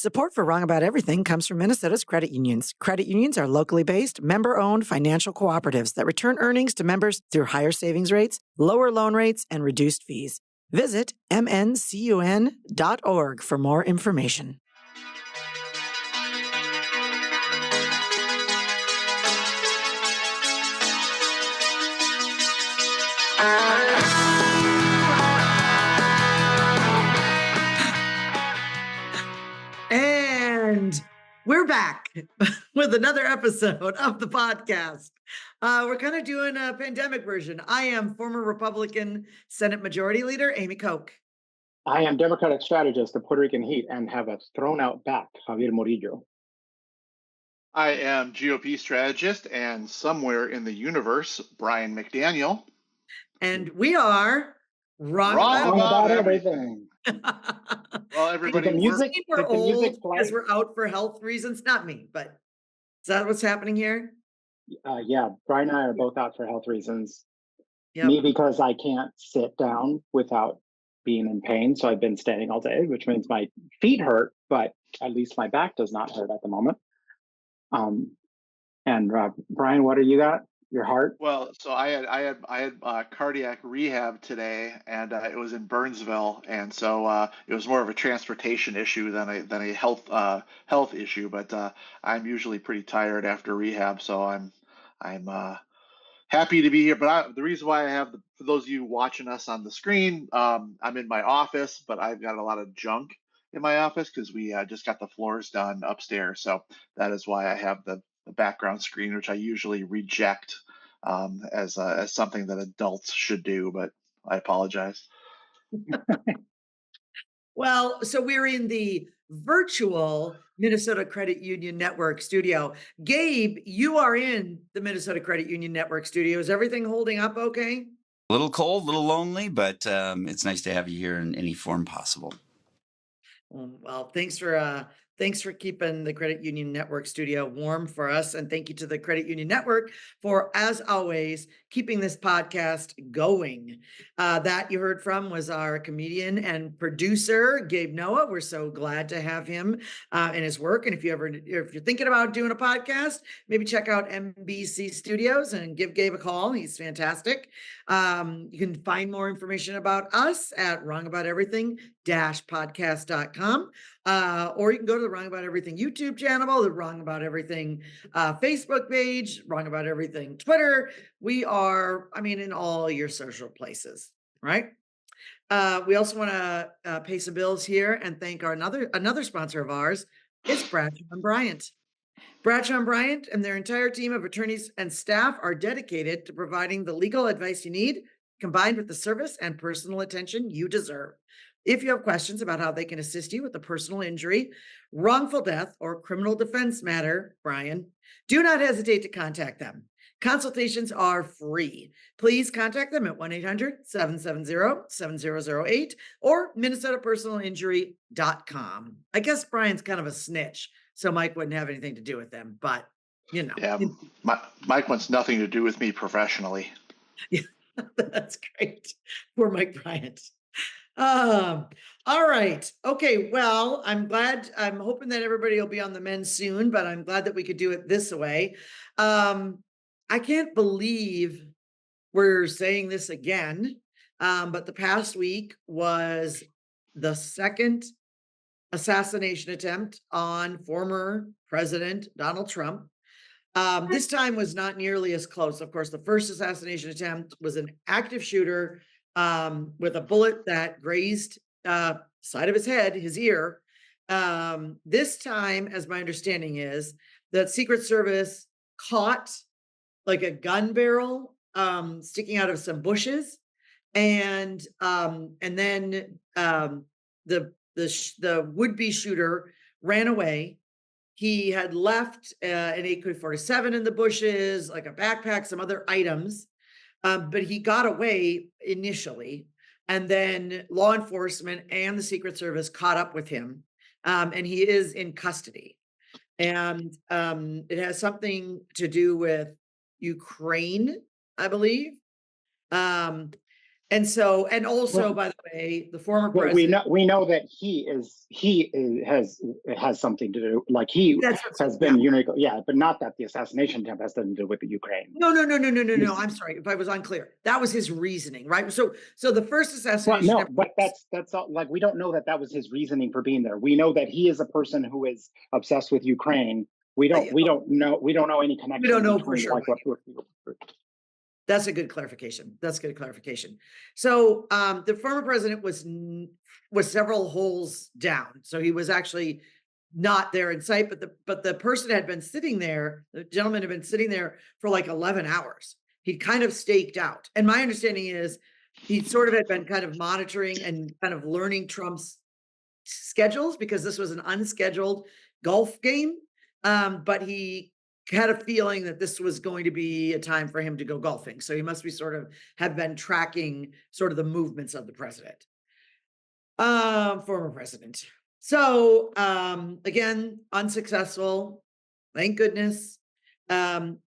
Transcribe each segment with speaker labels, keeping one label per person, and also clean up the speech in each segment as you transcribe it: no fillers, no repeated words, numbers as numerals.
Speaker 1: Support for Wrong About Everything comes from Minnesota's credit unions. Credit unions are locally based, member-owned financial cooperatives that return earnings to members through higher savings rates, lower loan rates, and reduced fees. Visit mncun.org for more information. And we're back with another episode of the podcast. We're kind of doing a pandemic version. I am former Republican Senate Majority Leader Amy Koch.
Speaker 2: I am Democratic strategist of Puerto Rican Heat and have a thrown out back, Javier Morillo.
Speaker 3: I am GOP strategist and somewhere in the universe, Brian McDaniel.
Speaker 1: And we are
Speaker 3: Wrong about everything. Well, everybody,
Speaker 2: the music
Speaker 1: because we're out for health reasons. Not me, but is that what's happening here?
Speaker 2: Yeah, Brian and I are both out for health reasons.
Speaker 1: Yep.
Speaker 2: Me because I can't sit down without being in pain, so I've been standing all day, which means my feet hurt, but at least my back does not hurt at the moment. And Brian, what do you got? Your heart?
Speaker 3: Well, so I had cardiac rehab today, and it was in Burnsville, and so it was more of a transportation issue than a health issue. But I'm usually pretty tired after rehab, so I'm happy to be here. But the reason why I have for those of you watching us on the screen, I'm in my office, but I've got a lot of junk in my office because we just got the floors done upstairs. So that is why I have the background screen, which I usually reject as something that adults should do, but I apologize.
Speaker 1: Well, so we're in the virtual Minnesota Credit Union Network studio. Gabe, you are in the Minnesota Credit Union Network studio. Is everything holding up okay?
Speaker 4: A little cold, a little lonely, but it's nice to have you here in any form possible.
Speaker 1: Well, thanks for keeping the Credit Union Network studio warm for us. And thank you to the Credit Union Network for, as always, keeping this podcast going. That you heard from was our comedian and producer, Gabe Noah. We're so glad to have him in his work. And if you're thinking about doing a podcast, maybe check out MBC Studios and give Gabe a call. He's fantastic. You can find more information about us at wrongabouteverything-podcast.com. Or you can go to the Wrong About Everything YouTube channel, the Wrong About Everything Facebook page, Wrong About Everything Twitter. We are, in all your social places, right? We also want to pay some bills here and thank our another sponsor of ours. It's Bradshaw and Bryant. Bradshaw and Bryant and their entire team of attorneys and staff are dedicated to providing the legal advice you need, combined with the service and personal attention you deserve. If you have questions about how they can assist you with a personal injury, wrongful death, or criminal defense matter, Brian, do not hesitate to contact them. Consultations are free. Please contact them at 1-800-770-7008 or minnesotapersonalinjury.com. I guess Brian's kind of a snitch, so Mike wouldn't have anything to do with them, but
Speaker 3: Yeah, Mike wants nothing to do with me professionally.
Speaker 1: Yeah, that's great. Poor Mike Bryant. All right. Okay. Well, I'm hoping that everybody will be on the mend soon, but I'm glad that we could do it this way. I can't believe we're saying this again. But the past week was the second assassination attempt on former President Donald Trump. This time was not nearly as close. Of course, the first assassination attempt was an active shooter with a bullet that grazed side of his head, his ear. This time, as my understanding is, that Secret Service caught like a gun barrel sticking out of some bushes, and then the would-be shooter ran away. He had left an AK-47 in the bushes, like a backpack, some other items. But he got away initially, and then law enforcement and the Secret Service caught up with him, and he is in custody. And it has something to do with Ukraine, I believe. And so, and also,
Speaker 2: Well,
Speaker 1: by the way, the former
Speaker 2: well,
Speaker 1: president,
Speaker 2: we know that has something to do. Like he
Speaker 1: that's
Speaker 2: has
Speaker 1: yeah.
Speaker 2: been unique, yeah, but not that the assassination attempt has nothing to do with the Ukraine.
Speaker 1: No. I'm sorry if I was unclear. That was his reasoning, right? So the first
Speaker 2: Well,
Speaker 1: assassination
Speaker 2: no,
Speaker 1: attempt
Speaker 2: but that's all, like we don't know that that was his reasoning for being there. We know that he is a person who is obsessed with Ukraine. We don't know any
Speaker 1: we don't
Speaker 2: connection
Speaker 1: know for
Speaker 2: between
Speaker 1: sure
Speaker 2: like
Speaker 1: what.
Speaker 2: what.
Speaker 1: That's a good clarification. That's good clarification. So the former president was several holes down. So he was actually not there in sight, but the person had been sitting there, the gentleman had been sitting there for like 11 hours. He'd kind of staked out. And my understanding is he sort of had been kind of monitoring and kind of learning Trump's schedules because this was an unscheduled golf game. But he had a feeling that this was going to be a time for him to go golfing. So he must be sort of have been tracking sort of the movements of the president, former president. So again, unsuccessful. Thank goodness. Um,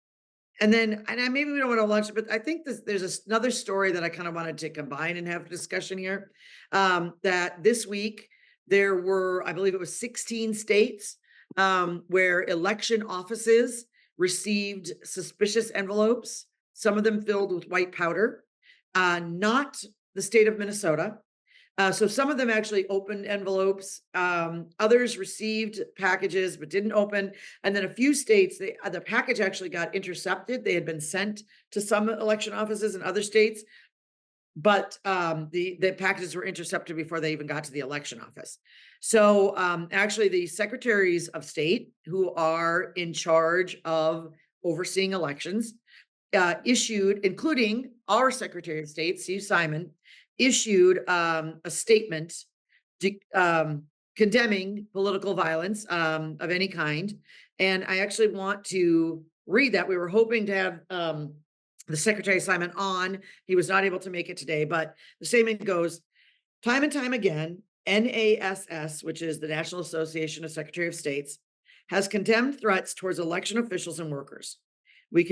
Speaker 1: maybe we don't want to launch it, but I think there's another story that I kind of wanted to combine and have a discussion here. That this week there were, I believe it was 16 states where election offices received suspicious envelopes, some of them filled with white powder, not the state of Minnesota. So some of them actually opened envelopes. Others received packages but didn't open. And then a few states, the package actually got intercepted. They had been sent to some election offices in other states, but the packages were intercepted before they even got to the election office. So actually, the secretaries of state who are in charge of overseeing elections issued, including our Secretary of State, Steve Simon, issued a statement condemning political violence of any kind. And I actually want to read that. We were hoping to have the Secretary Simon on. He was not able to make it today, but the statement goes, time and time again, NASS, which is the National Association of Secretary of States, has condemned threats towards election officials and workers. We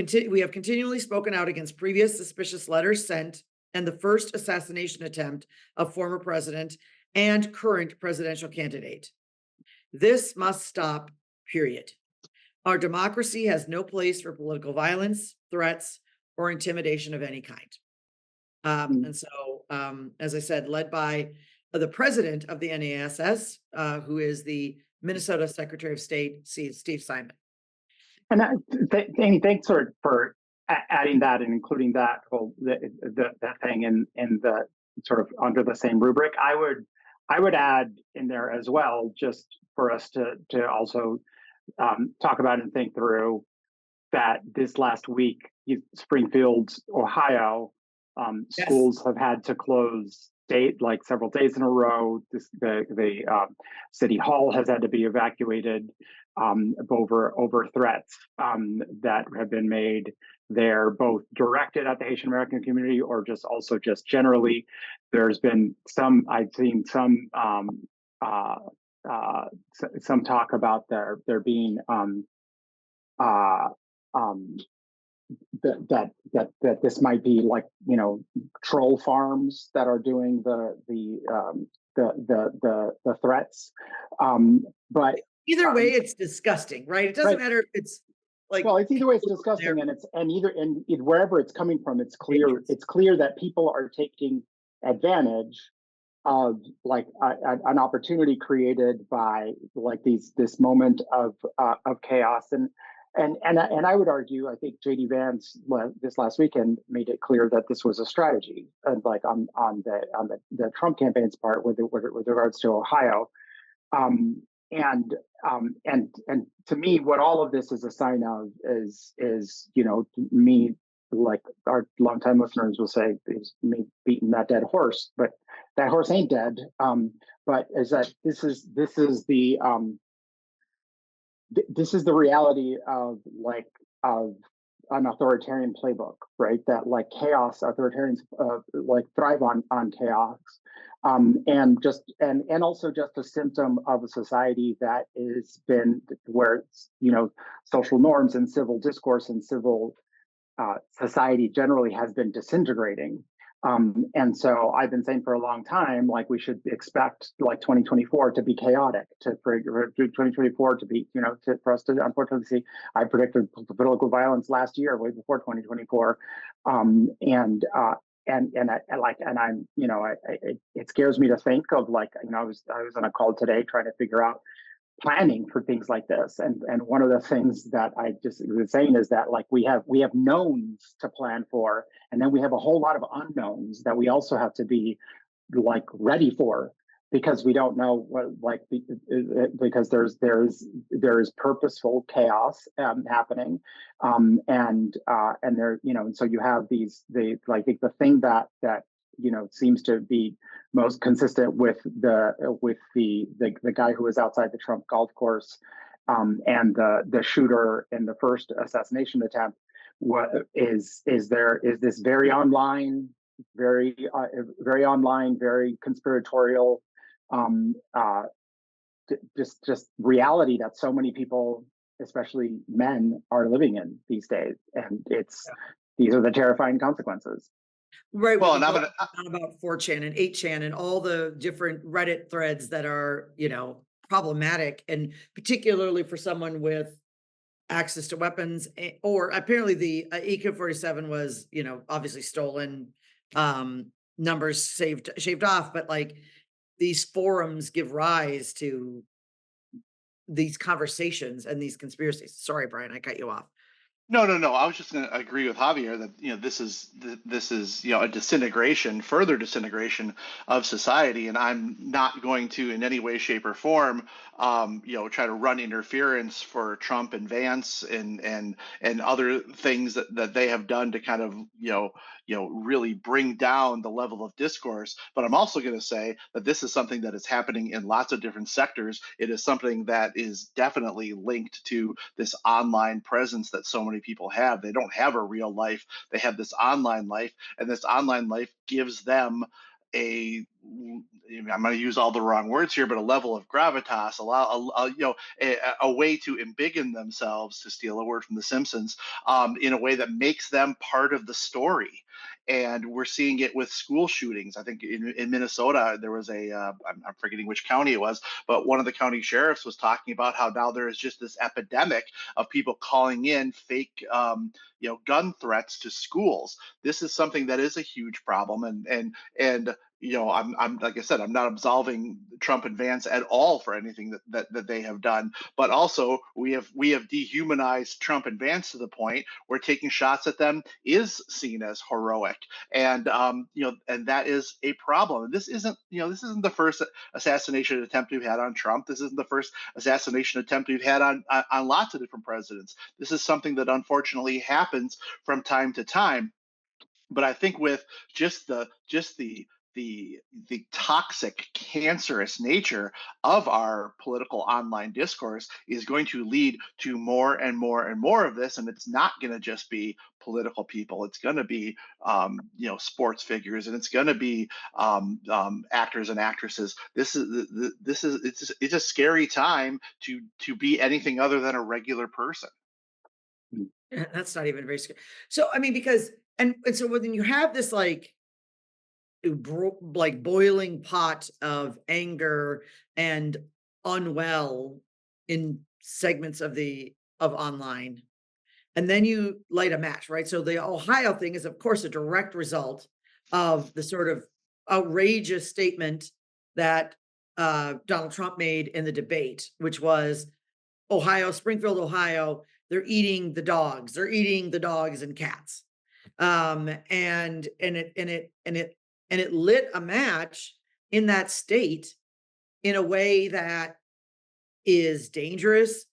Speaker 1: have continually spoken out against previous suspicious letters sent and the first assassination attempt of former president and current presidential candidate. This must stop, period. Our democracy has no place for political violence, threats, or intimidation of any kind. And so, as I said, led by the president of the NASS, who is the Minnesota Secretary of State, Steve Simon.
Speaker 2: And thanks for adding that and including that whole that thing in the sort of under the same rubric. I would add in there as well, just for us to also talk about and think through that this last week, Springfield, Ohio,
Speaker 1: Yes.
Speaker 2: schools have had to close like several days in a row. The city hall has had to be evacuated over threats that have been made there, both directed at the Haitian American community or just generally. There's been I've seen some talk about there being that this might be like troll farms that are doing the threats, but
Speaker 1: either way, it's disgusting, right? It doesn't
Speaker 2: right.
Speaker 1: matter if it's like,
Speaker 2: well, it's either way it's disgusting, and wherever it's coming from, it's clear that people are taking advantage of like an opportunity created by like this moment of chaos. And I would argue, I think JD Vance this last weekend made it clear that this was a strategy, and like on the Trump campaign's part with regards to Ohio, and to me, what all of this is a sign of is me, like our longtime listeners will say, is me beating that dead horse, but that horse ain't dead. But is that this is the reality of an authoritarian playbook, right? That like chaos, authoritarians like thrive on chaos, and also just a symptom of a society that is been where social norms and civil discourse and civil society generally has been disintegrating. And so I've been saying for a long time, like we should expect like 2024 to be chaotic, for 2024 to be, for us to unfortunately see. I predicted political violence last year, way before 2024, and I'm, it scares me to think of like, I was on a call today trying to figure out planning for things like this, and one of the things that I just was saying is that like we have knowns to plan for, and then we have a whole lot of unknowns that we also have to be like ready for, because we don't know what, like, because there's purposeful chaos happening, and there, and so you have the thing that seems to be most consistent with the guy who was outside the Trump golf course, and the shooter in the first assassination attempt. What is this very online, very online, very conspiratorial, um, uh, just reality that so many people, especially men, are living in these days, and these are the terrifying consequences.
Speaker 1: Right, with
Speaker 3: Well,
Speaker 1: the
Speaker 3: and I'm
Speaker 1: going
Speaker 3: gonna
Speaker 1: on about 4chan and 8chan and all the different Reddit threads that are, problematic, and particularly for someone with access to weapons, or apparently the AK-47 was, obviously stolen, numbers shaved off, but like these forums give rise to these conversations and these conspiracies. Sorry, Brian, I cut you off.
Speaker 3: No, no, no. I was just going to agree with Javier that this is a disintegration, further disintegration of society, and I'm not going to in any way, shape, or form, try to run interference for Trump and Vance and other things that they have done to kind of really bring down the level of discourse. But I'm also going to say that this is something that is happening in lots of different sectors. It is something that is definitely linked to this online presence that so many people have. They don't have a real life, they have this online life, and this online life gives them a, I'm going to use all the wrong words here, but a level of gravitas, a way to embiggen themselves, to steal a word from The Simpsons, in a way that makes them part of the story. And we're seeing it with school shootings. I think in Minnesota there was I'm forgetting which county it was, but one of the county sheriffs was talking about how now there is just this epidemic of people calling in fake, gun threats to schools. This is something that is a huge problem, and I'm like I said, I'm not absolving Trump and Vance at all for anything that they have done, but also we have dehumanized Trump and Vance to the point where taking shots at them is seen as heroic, and that is a problem. This isn't the first assassination attempt we've had on Trump. This isn't the first assassination attempt we've had on lots of different presidents. This is something that unfortunately happens from time to time. But I think with just the toxic, cancerous nature of our political online discourse is going to lead to more and more and more of this, and it's not going to just be political people. It's going to be sports figures, and it's going to be actors and actresses. It's a scary time to be anything other than a regular person.
Speaker 1: That's not even very scary. So, I mean, because, and so when you have this like boiling pot of anger and unwell in segments of online, and then you light a match, right? So the Ohio thing is, of course, a direct result of the sort of outrageous statement that Donald Trump made in the debate, which was Ohio, Springfield, Ohio, they're eating the dogs. They're eating the dogs and cats. And it lit a match in that state in a way that is dangerous,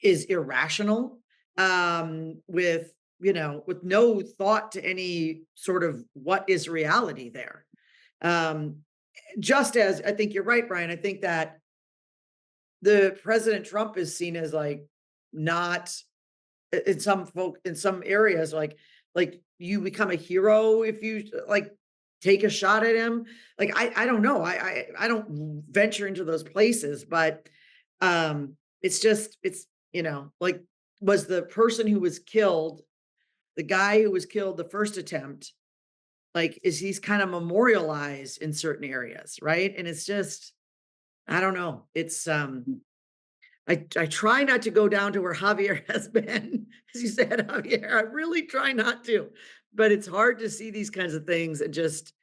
Speaker 1: is irrational, with no thought to any sort of what is reality there. Um, just as I think you're right, Brian. I think that the President Trump is seen as like not in some areas, like you become a hero if you like take a shot at him. Like I don't know. I don't venture into those places, but it's like, was the person who was killed, the guy who was killed the first attempt, like, is he's kind of memorialized in certain areas, right? And it's just, I don't know. It's I try not to go down to where Javier has been, as you said, Javier. I really try not to, but it's hard to see these kinds of things and just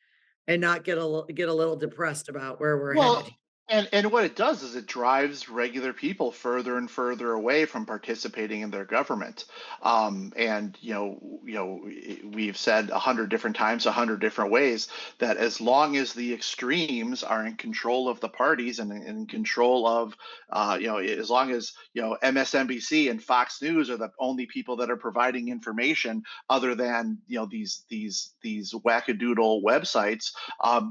Speaker 1: and not get a little depressed about where we're headed.
Speaker 3: Well, and what it does is it drives regular people further and further away from participating in their government. And we've said 100 different times, 100 different ways that as long as the extremes are in control of the parties and in control of, as long as MSNBC and Fox News are the only people that are providing information other than these wackadoodle websites,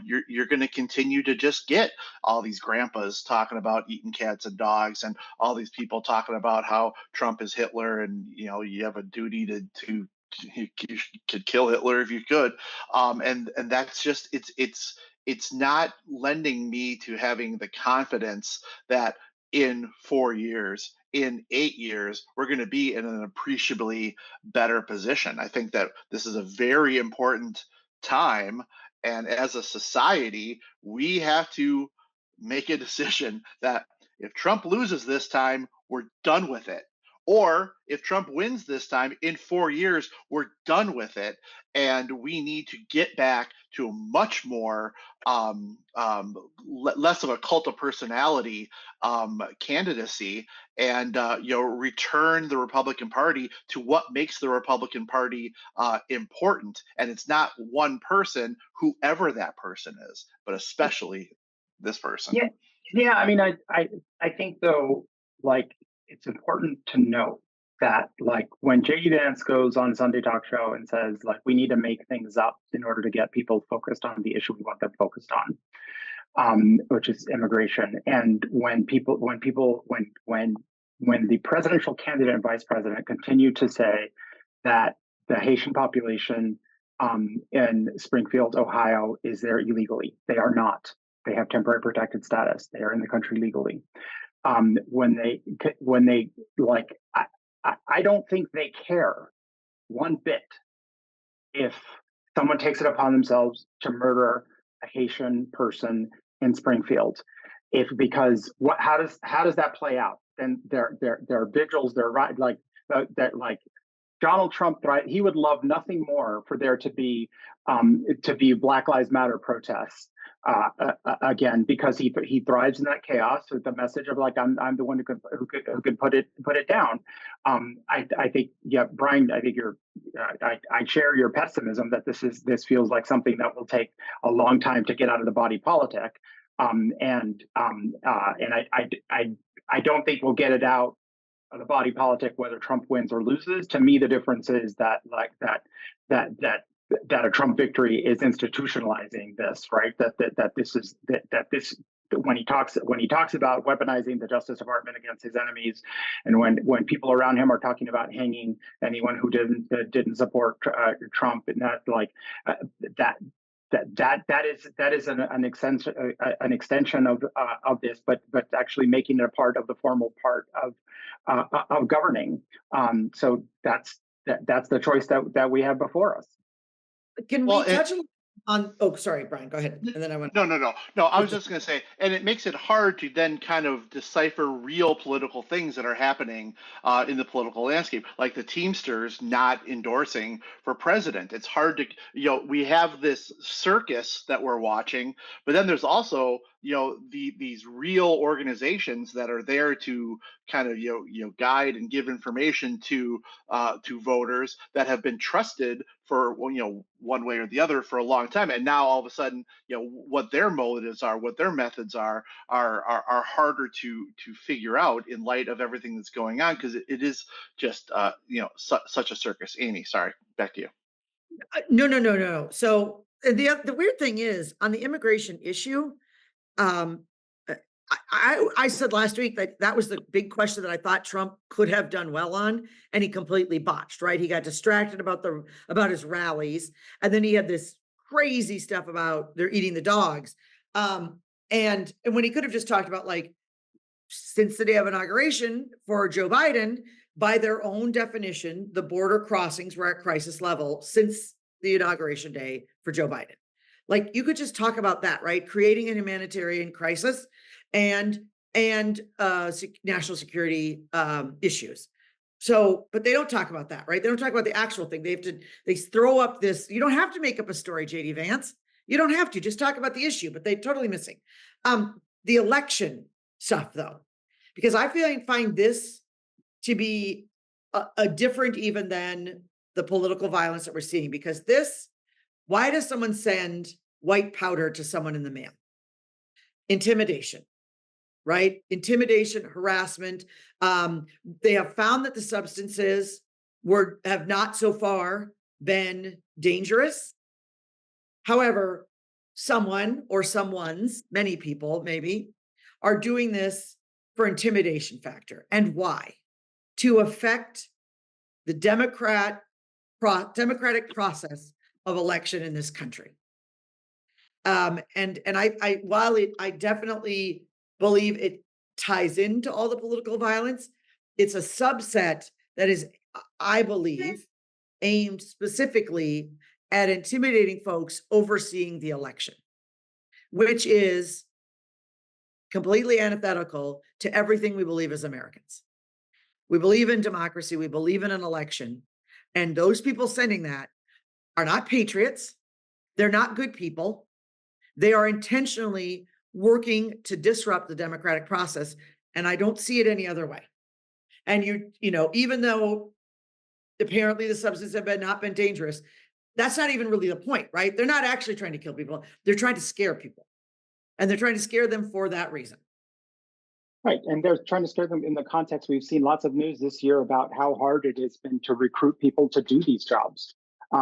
Speaker 3: you're going to continue to just get all these grandpas talking about eating cats and dogs, and all these people talking about how Trump is Hitler, and you have a duty to you could kill Hitler if you could, and that's just it's not lending me to having the confidence that in 4 years, in 8 years, we're going to be in an appreciably better position. I think that this is a very important time, and as a society, we have to make a decision that if Trump loses this time, we're done with it. Or if Trump wins this time in 4 years, we're done with it. And we need to get back to a much more less of a cult of personality candidacy, and return the Republican Party to what makes the Republican Party important. And it's not one person, whoever that person is, but especially this person.
Speaker 5: Yeah, yeah. I mean, I think though, like, it's important to note that, like, when J.D. Vance goes on Sunday talk show and says, like, we need to make things up in order to get people focused on the issue we want them focused on, which is immigration. And when the presidential candidate and vice president continue to say that the Haitian population in Springfield, Ohio, is there illegally, they are not. They have temporary protected status. They are in the country legally. When they like, I don't think they care one bit if someone takes it upon themselves to murder a Haitian person in Springfield. Because how does that play out? Then there are vigils. There are like Donald Trump, he would love nothing more for there to be Black Lives Matter protests again, because he thrives in that chaos with the message of, like, I'm the one who could put it down. I think, yeah, Brian, I think I share your pessimism that this feels like something that will take a long time to get out of the body politic, and I don't think we'll get it out of the body politic whether Trump wins or loses. To me, the difference is that a Trump victory is institutionalizing this, right? That when he talks about weaponizing the Justice Department against his enemies, and when people around him are talking about hanging anyone who didn't support Trump, and that is an extension of this, but actually making it a part of the formal part of governing. So that's the choice that we have before us.
Speaker 1: Can we touch on? Oh, sorry, Brian. Go ahead, and then I want.
Speaker 3: No. I was just going to say, and it makes it hard to then kind of decipher real political things that are happening in the political landscape, like the Teamsters not endorsing for president. It's hard to, we have this circus that we're watching, but then there's also, these real organizations that are there to kind of, guide and give information to voters that have been trusted for, one way or the other for a long time. And now all of a sudden, what their motives are, what their methods are harder to figure out in light of everything that's going on, because it is just such a circus. Amy, sorry, back to you.
Speaker 1: No. So the weird thing is, on the immigration issue, I said last week that was the big question that I thought Trump could have done well on, and he completely botched, right? He got distracted about his rallies, and then he had this crazy stuff about they're eating the dogs. And when he could have just talked about, like, since the day of inauguration for Joe Biden, by their own definition, the border crossings were at crisis level since the inauguration day for Joe Biden. Like you could just talk about that, right? Creating a humanitarian crisis and national security issues. So, but they don't talk about that, right? They don't talk about the actual thing. They throw up this. You don't have to make up a story, JD Vance. You don't have to just talk about the issue, but they're totally missing the election stuff, though, because I find this to be a different even than the political violence that we're seeing. Because why does someone send white powder to someone in the mail? Intimidation, right? Intimidation, harassment. They have found that the substances have not so far been dangerous. However, someone or someone's, many people maybe, are doing this for intimidation factor. And why? To affect the democratic process of election in this country. And I definitely believe it ties into all the political violence, it's a subset that is, I believe, aimed specifically at intimidating folks overseeing the election, which is completely antithetical to everything we believe as Americans. We believe in democracy, we believe in an election, and those people sending that are not patriots, they're not good people. They are intentionally working to disrupt the democratic process, and I don't see it any other way. And even though apparently the substances have not been dangerous, that's not even really the point, right? They're not actually trying to kill people. They're trying to scare people. And they're trying to scare them for that reason.
Speaker 2: Right. And they're trying to scare them in the context. We've seen lots of news this year about how hard it has been to recruit people to do these jobs.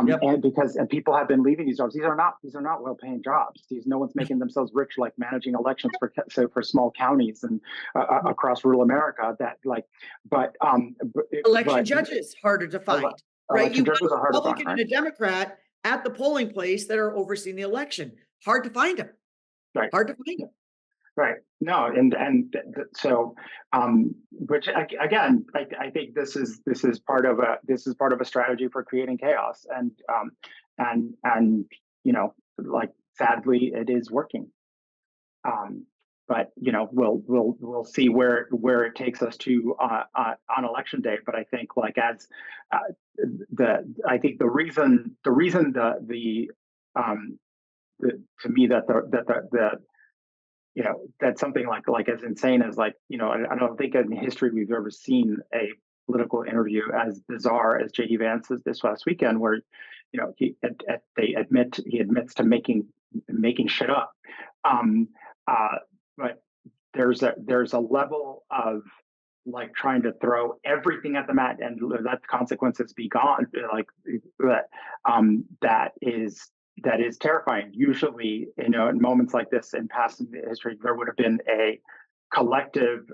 Speaker 1: Yep.
Speaker 2: And people have been leaving these jobs. These are not well-paying jobs. No one's making themselves rich like managing elections for small counties and across rural America.
Speaker 1: Election judges harder to find, right?
Speaker 2: Election judges are hard to find,
Speaker 1: Republican and a Democrat at the polling place that are overseeing the election. Hard to find them.
Speaker 2: Right.
Speaker 1: Hard to find them.
Speaker 2: Right. No, so, which again, I think this is part of a strategy for creating chaos, and like sadly, it is working. But we'll see where it takes us to on election day. But I think I think the reason to me that that's something like as insane as I don't think in history we've ever seen a political interview as bizarre as JD Vance's this last weekend, where he admits to making shit up. But there's a level of trying to throw everything at the mat and let the consequences be gone, that is terrifying. Usually, in moments like this in past history, there would have been a collective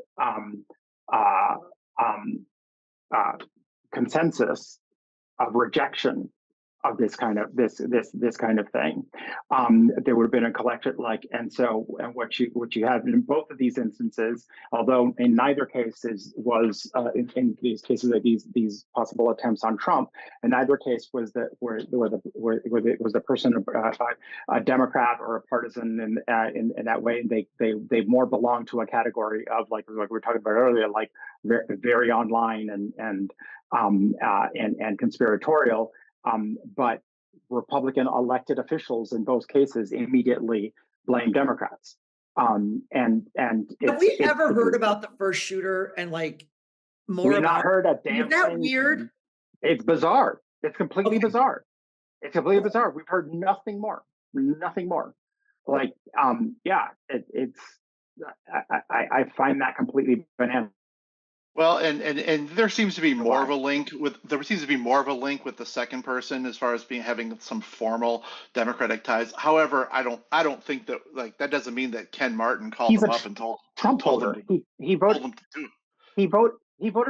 Speaker 2: consensus of rejection of this kind of thing. There would have been a collective and what you had in both of these instances, although in neither cases was in these cases of these possible attempts on Trump, in neither case was that where the person a Democrat or a partisan in that way. They more belong to a category of like we were talking about earlier, like very online and conspiratorial. But Republican elected officials in both cases immediately blame Democrats. And
Speaker 1: have we ever heard about the first shooter and more?
Speaker 2: We've not heard a damn thing.
Speaker 1: Is that weird?
Speaker 2: It's bizarre. It's completely bizarre. It's completely bizarre. We've heard nothing more. Nothing more. I find that completely bananas.
Speaker 3: Well, and there seems to be more of a link with the second person as far as having some formal Democratic ties. However, I don't think that that doesn't mean that Ken Martin called him up and told him
Speaker 2: he voted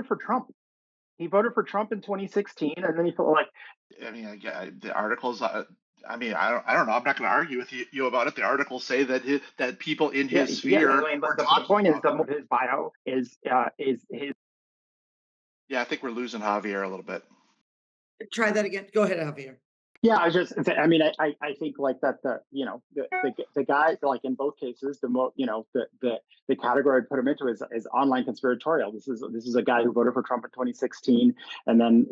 Speaker 2: for Trump. He voted for Trump in 2016, and then he felt like.
Speaker 3: I mean, the articles. I mean, I don't know. I'm not going to argue with you about it. The articles say that people in his sphere.
Speaker 2: But the point is, his bio is his.
Speaker 3: Yeah, I think we're losing Javier a little bit.
Speaker 1: Try that again. Go ahead, Javier.
Speaker 5: Yeah, I mean, I think like that the guy, like in both cases, the category I'd put him into is online conspiratorial. This is a guy who voted for Trump in 2016, and then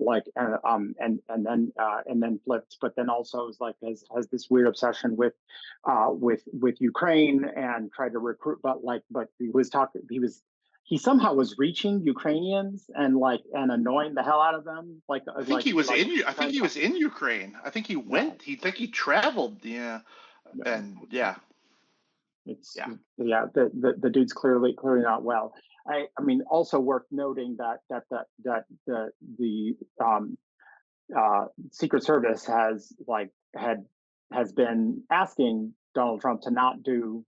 Speaker 5: flipped, but then also is like has this weird obsession with Ukraine and tried to recruit, but he somehow was reaching Ukrainians and annoying the hell out of them.
Speaker 3: I think he was in. I think
Speaker 5: trying
Speaker 3: he
Speaker 5: to,
Speaker 3: was in Ukraine. I think he
Speaker 5: yeah,
Speaker 3: went. He think he traveled. Yeah,
Speaker 5: yeah.
Speaker 3: and yeah,
Speaker 5: It's
Speaker 3: yeah.
Speaker 5: yeah, the dude's clearly not well. I mean, also worth noting that the Secret Service has been asking Donald Trump to not do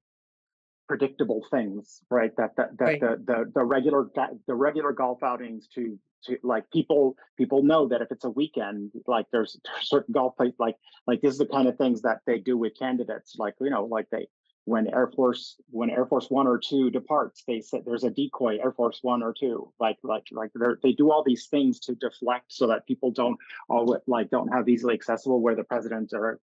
Speaker 5: predictable things, right?
Speaker 1: Right.
Speaker 5: The regular golf outings to like people know that if it's a weekend, like there's certain golf places like this is the kind of things that they do with candidates, like they when Air Force One or Two departs, they said there's a decoy Air Force One or Two, they do all these things to deflect so that people don't have easily accessible where the president or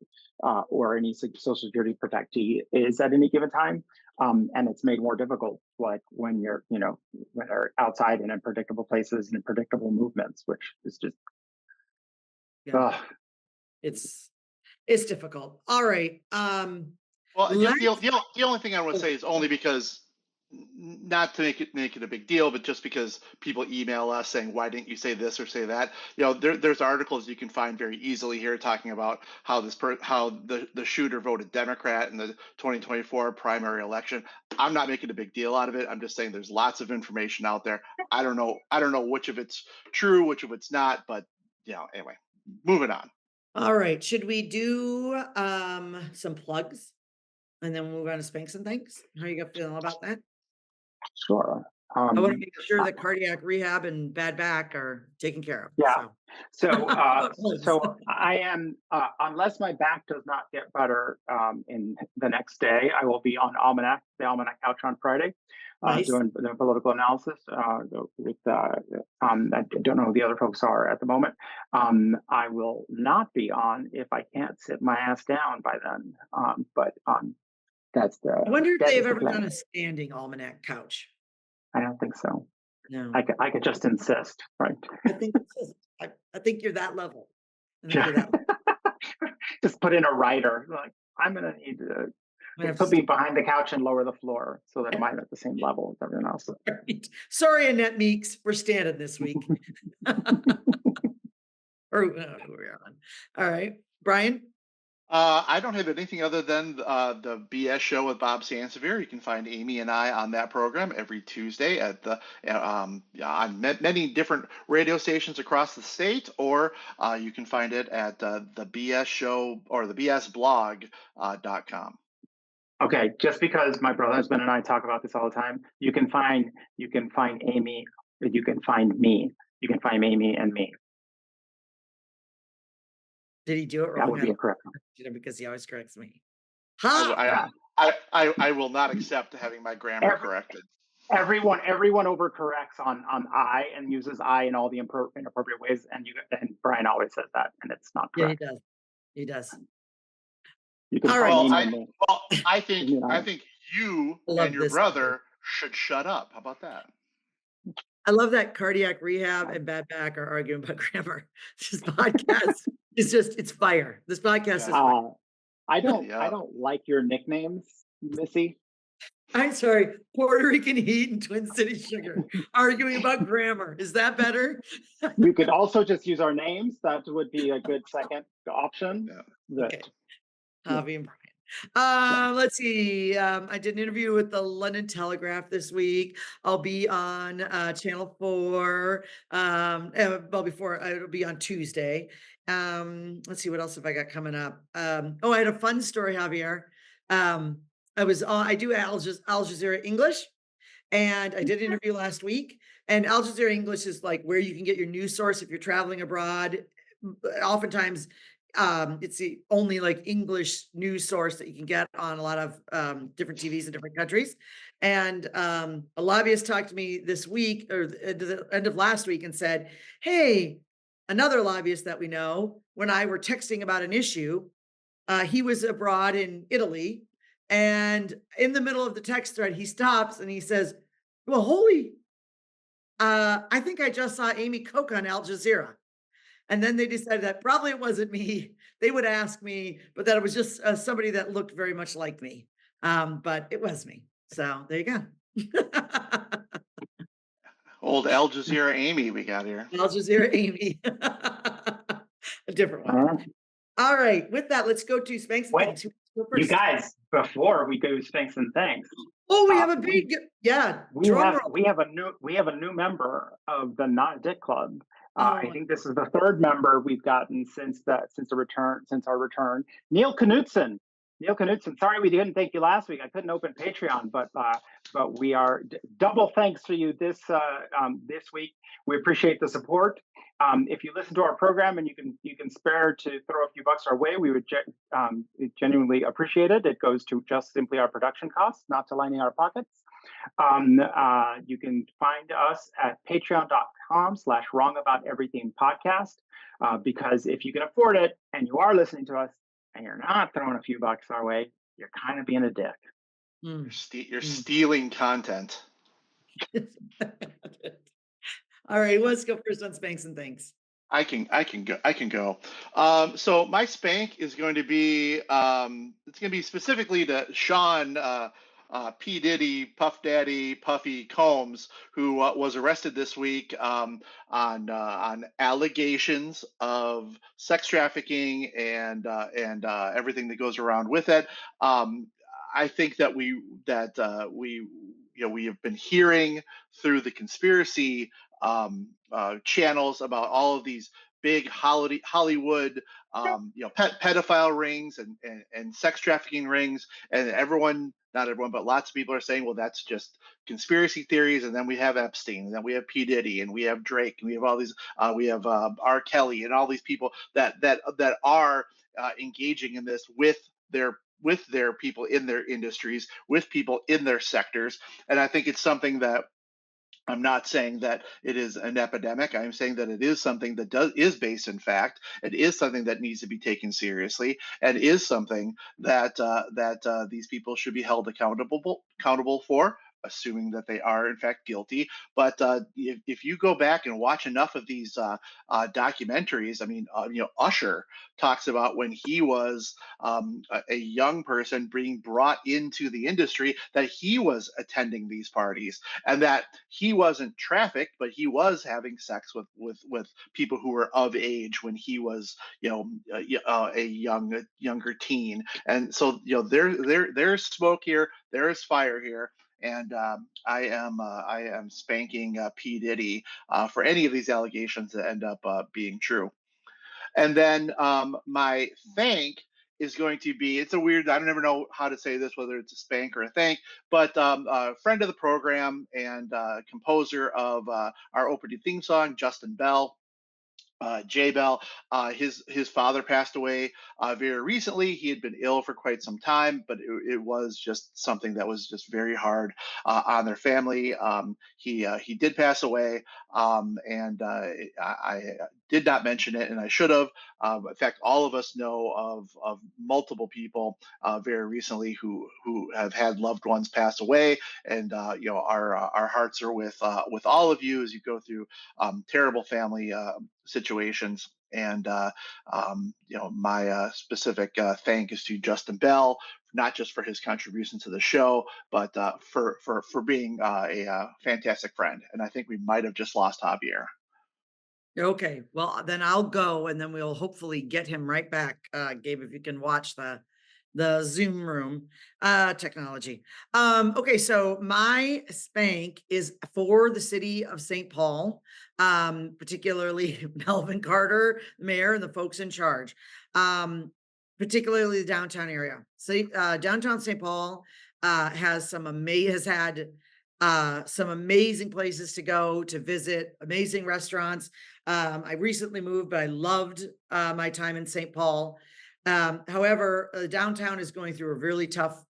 Speaker 5: any social security protectee is at any given time. And it's made more difficult, like when they're outside and in predictable places and in predictable movements, which is just,
Speaker 1: Yeah. It's difficult. All right.
Speaker 3: Well, just
Speaker 1: Let's
Speaker 3: the only thing I would say is only because, not to make it a big deal, but just because people email us saying, why didn't you say this or say that? There's articles you can find very easily here talking about how the shooter voted Democrat in the 2024 primary election. I'm not making a big deal out of it. I'm just saying there's lots of information out there. I don't know which of it's true, which of it's not, but anyway, moving on.
Speaker 1: All right. Should we do some plugs and then we'll move on to Spanks and things? How are you guys feeling about that?
Speaker 5: sure.
Speaker 1: I want to
Speaker 5: Um,
Speaker 1: make sure that cardiac rehab and bad back are taken care of.
Speaker 5: yeah.
Speaker 1: So
Speaker 5: So I am, unless my back does not get better in the next day, I will be on the Almanac Couch on Friday,
Speaker 1: nice.
Speaker 5: doing the political analysis. I don't know who the other folks are at the moment. I will not be on if I can't sit my ass down by then. But that's
Speaker 1: I wonder if
Speaker 5: that
Speaker 1: they've
Speaker 5: is the
Speaker 1: ever done
Speaker 5: plan.
Speaker 1: a standing almanac couch.
Speaker 5: I don't think so.
Speaker 1: No,
Speaker 5: I could just insist, right?
Speaker 1: I think I think you're that level. I think you're
Speaker 5: Yeah.
Speaker 1: that
Speaker 5: Just put in a rider. Like, I'm gonna need to put me behind the couch and lower the floor so that I'm at the same level as everyone else.
Speaker 1: right. Sorry, Annette Meeks, we're standing this week. Or who we're on. All right, Brian.
Speaker 3: I don't have anything other than the BS show with Bob Sansevier. You can find Amy and I on that program every Tuesday at on many different radio stations across the state, or you can find it at the BS show or the BS blog.com.
Speaker 5: Okay, just because my brother husband and I talk about this all the time, you can find Amy, you can find me, you can find Amy and me.
Speaker 1: Did he do it
Speaker 5: That
Speaker 1: wrong?
Speaker 5: would be incorrect.
Speaker 1: Because he always corrects me.
Speaker 3: I, I will not accept having my grammar corrected.
Speaker 5: Everyone overcorrects on I and uses I in all the inappropriate ways, and Brian always says that, and it's not correct.
Speaker 1: Yeah, he does.
Speaker 5: You can
Speaker 3: I think you and your brother should shut up. How about that?
Speaker 1: I love that cardiac rehab and bad back are arguing about grammar. This podcast is it's fire. This podcast is fire.
Speaker 5: I don't like your nicknames, Missy.
Speaker 1: I'm sorry, Puerto Rican Heat and Twin City Sugar arguing about grammar. Is that better?
Speaker 5: You could also just use our names. That would be a good second option.
Speaker 1: Yeah. Okay. Javi and Brian. Let's see. I did an interview with the London Telegraph this week. I'll be on Channel 4. It'll be on Tuesday. Let's see, what else have I got coming up? I had a fun story, Javier. I do Al Jazeera English, and I did an interview last week. And Al Jazeera English is like where you can get your news source if you're traveling abroad. Oftentimes, it's the only like English news source that you can get on a lot of different TVs in different countries. And a lobbyist talked to me this week or at the end of last week and said, hey, another lobbyist that we know, when I were texting about an issue, he was abroad in Italy, and in the middle of the text thread, he stops and he says, "Well, holy, I think I just saw Amy Koch on Al Jazeera." And then they decided that probably it wasn't me. They would ask me, but that it was just somebody that looked very much like me. But it was me. So there you go.
Speaker 3: Old Al Jazeera Amy we got here.
Speaker 1: Al Jazeera Amy. A different one.
Speaker 5: Uh,
Speaker 1: All right. With that, let's go to Spanx and
Speaker 5: Wait,
Speaker 1: Thanks. Who wants to go
Speaker 5: you
Speaker 1: first?
Speaker 5: guys, before we go thanks and thanks,
Speaker 1: Oh, we have a
Speaker 5: we
Speaker 1: big, yeah,
Speaker 5: we
Speaker 1: drum
Speaker 5: have
Speaker 1: roll.
Speaker 5: we have a new member of the Not Dick Club. I
Speaker 1: Oh,
Speaker 5: think this is the third member we've gotten since our return. Neil Knutson. Neil Knutson. Sorry we didn't thank you last week. I couldn't open Patreon, but we are double thanks for you this week. We appreciate the support. If you listen to our program and you can spare to throw a few bucks our way, we would genuinely appreciate it. It goes to just simply our production costs, not to lining our pockets. You can find us at patreon.com/wrongabout-everything-podcast, because if you can afford it and you are listening to us and you're not throwing a few bucks our way, you're kind of being a dick.
Speaker 3: You're stealing content.
Speaker 1: All right, let's go first on Spanx and Thanks.
Speaker 3: I can go. So my spank is going to be it's going to be specifically to Sean P. Diddy, Puff Daddy, Puffy Combs, who was arrested this week on allegations of sex trafficking and everything that goes around with it. I think that we we have been hearing through the conspiracy channels about all of these big Hollywood pedophile rings and sex trafficking rings, and not everyone, but lots of people are saying, well, that's just conspiracy theories. And then we have Epstein, and then we have P. Diddy, and we have Drake, and we have all these, we have R. Kelly, and all these people that are engaging in this with their people in their industries, with people in their sectors. And I think it's something that I'm not saying that it is an epidemic. I'm saying that it is something that is based in fact. It is something that needs to be taken seriously, and is something that these people should be held accountable for, assuming that they are in fact guilty. But if you go back and watch enough of these documentaries, I mean, Usher talks about when he was a young person being brought into the industry, that he was attending these parties, and that he wasn't trafficked, but he was having sex with people who were of age when he was a younger teen. And so there's smoke here, there is fire here. And I am spanking P. Diddy for any of these allegations that end up being true. And then my thank is going to be, it's a weird, I don't ever know how to say this, whether it's a spank or a thank, but a friend of the program and composer of our opening theme song, Justin Bell. Jay Bell, his father passed away very recently. He had been ill for quite some time, but it was just something that was just very hard on their family. He did pass away, and I did not mention it, and I should have. In fact, all of us know of multiple people very recently who have had loved ones pass away, and our hearts are with all of you as you go through terrible family situations. And my specific thank is to Justin Bell, not just for his contribution to the show, but for being a fantastic friend. And I think we might have just lost Javier.
Speaker 1: Okay, well, then I'll go, and then we'll hopefully get him right back. Gabe, if you can watch the Zoom room technology. Okay, so my spank is for the city of St. Paul, particularly Melvin Carter, the mayor, and the folks in charge, particularly the downtown area. So downtown St. Paul has had some amazing places to go to visit, amazing restaurants. I recently moved, but I loved my time in St. Paul. However, downtown is going through a really tough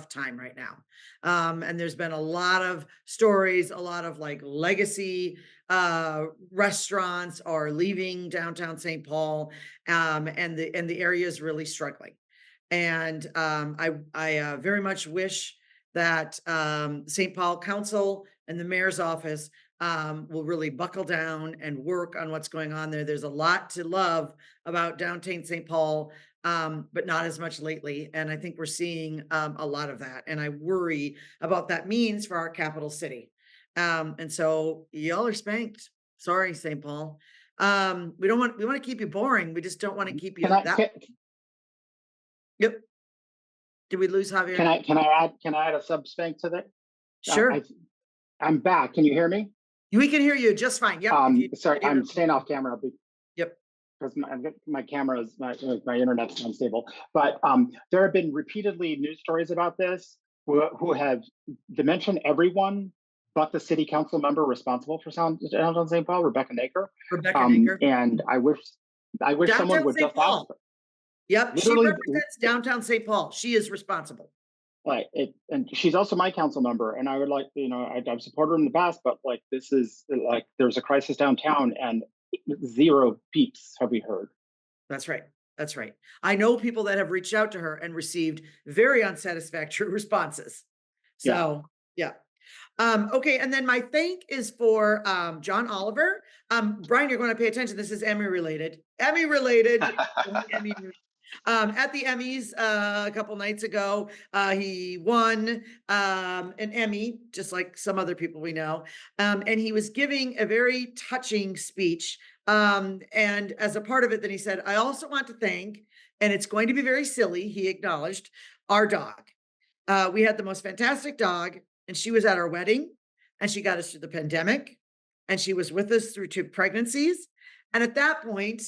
Speaker 1: time right now. And there's been a lot of stories, a lot of like legacy restaurants are leaving downtown St. Paul, and the area is really struggling. And I very much wish that St. Paul Council and the mayor's office will really buckle down and work on what's going on there. There's a lot to love about downtown St. Paul, but not as much lately. And I think we're seeing a lot of that. And I worry about that means for our capital city. And so y'all are spanked. Sorry, St. Paul. We want to keep you boring. We just don't want to keep you
Speaker 2: Can I
Speaker 1: that.
Speaker 2: can,
Speaker 1: Yep. Did we lose Javier?
Speaker 2: can I add a sub spank to that?
Speaker 1: Sure.
Speaker 2: I'm back. Can you hear me?
Speaker 1: We can hear you just fine. Yep.
Speaker 2: Sorry, I'm staying off camera.
Speaker 1: Yep.
Speaker 2: Because my camera is my internet's unstable. But there have been repeatedly news stories about this who have mentioned everyone but the city council member responsible for downtown St. Paul, Rebecca Naker. And I wish
Speaker 1: downtown
Speaker 2: someone would
Speaker 1: St.
Speaker 2: just ask her.
Speaker 1: Yep, she represents downtown St. Paul. She is responsible.
Speaker 2: Right, and she's also my council member, and I would like, I've supported her in the past, but like this is like there's a crisis downtown, and zero peeps have we heard.
Speaker 1: That's right. That's right. I know people that have reached out to her and received very unsatisfactory responses. So yeah. Okay, and then my thank is for John Oliver. Brian, you're going to pay attention. This is Emmy related. Emmy related. At the Emmys a couple nights ago, he won an Emmy, just like some other people we know. And he was giving a very touching speech. And as a part of it, then he said, I also want to thank, and it's going to be very silly, he acknowledged, our dog. We had the most fantastic dog, and she was at our wedding, and she got us through the pandemic, and she was with us through 2 pregnancies. And at that point,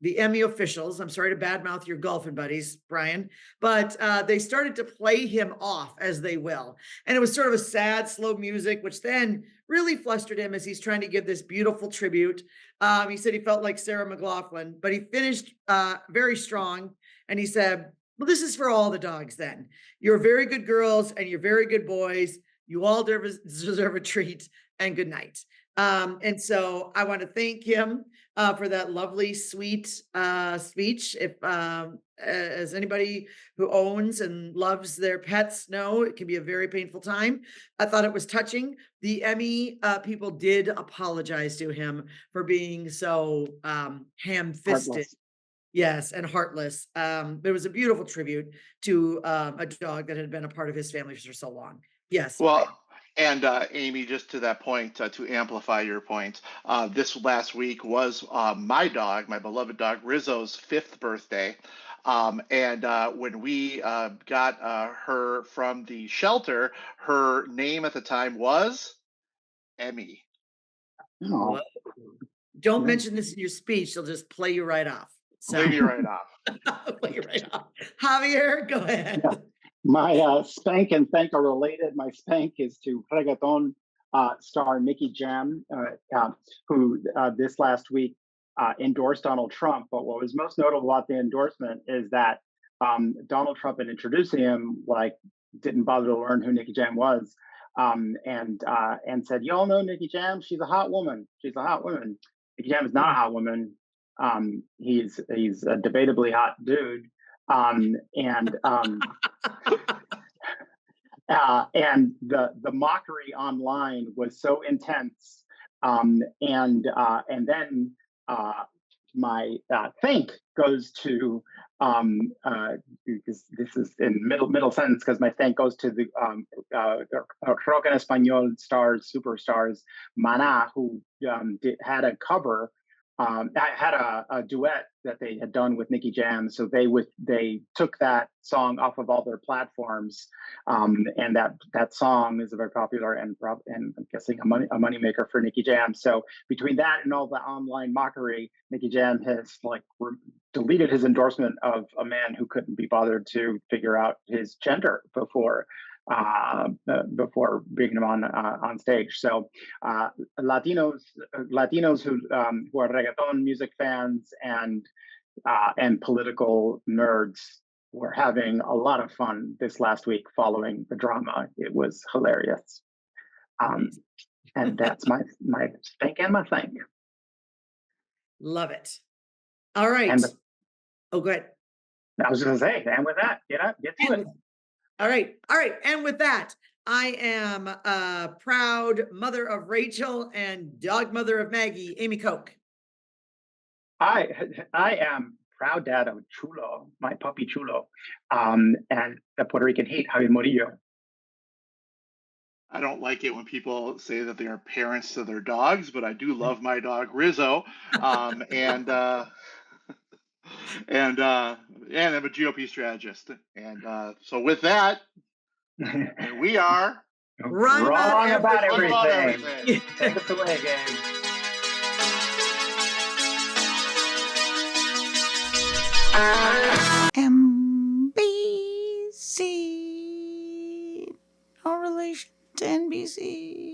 Speaker 1: the Emmy officials, I'm sorry to badmouth your golfing buddies, Brian, but they started to play him off as they will. And it was sort of a sad, slow music, which then really flustered him as he's trying to give this beautiful tribute. He said he felt like Sarah McLachlan, but he finished very strong. And he said, well, this is for all the dogs then. You're very good girls and you're very good boys. You all deserve a treat, and good night. And so I want to thank him for that lovely, sweet speech. If as anybody who owns and loves their pets know, it can be a very painful time. I thought it was touching. The Emmy people did apologize to him for being so ham-fisted. Yes, and heartless. There was a beautiful tribute to a dog that had been a part of his family for so long. Yes.
Speaker 3: Well, and Amy, just to that point, to amplify your point, this last week was my dog, my beloved dog Rizzo's 5th birthday. And when we got her from the shelter, her name at the time was Emmy.
Speaker 2: Oh.
Speaker 1: Don't mention this in your speech; they'll just play you right off. So.
Speaker 3: Play me right off.
Speaker 1: Play you right off. Javier, go ahead.
Speaker 2: Yeah. My spank and thank are related. My spank is to reggaeton star Nicky Jam, who this last week endorsed Donald Trump. But what was most notable about the endorsement is that Donald Trump, in introducing him, didn't bother to learn who Nicky Jam was, and said, "Y'all know Nicky Jam? She's a hot woman. She's a hot woman." Nicky Jam is not a hot woman. He's a debatably hot dude. And the mockery online was so intense. And then my thank goes to because this is in middle sentence, because my thank goes to the rock en español superstars Maná, who had a cover. I had a duet that they had done with Nicky Jam, so they took that song off of all their platforms, and that song is a very popular and I'm guessing a moneymaker for Nicky Jam. So between that and all the online mockery, Nicky Jam has deleted his endorsement of a man who couldn't be bothered to figure out his gender before bringing him on stage. So Latinos who are reggaeton music fans and political nerds were having a lot of fun this last week following the drama. It was hilarious.
Speaker 5: And that's my thank and my thank.
Speaker 1: Love it. All right.
Speaker 5: And
Speaker 1: Oh, go ahead.
Speaker 5: I was going to say, and with that, get to it.
Speaker 1: All right. All right. And with that, I am a proud mother of Rachel and dog mother of Maggie, Amy Koch.
Speaker 5: I am proud dad of Chulo, my puppy Chulo, and the Puerto Rican heat, Javier Murillo.
Speaker 3: I don't like it when people say that they are parents to their dogs, but I do love my dog Rizzo, and and I'm a GOP strategist. And so with that, and we are
Speaker 1: Wrong about
Speaker 5: everything. Take us away, Gabe.
Speaker 4: MBC. No relation to NBC.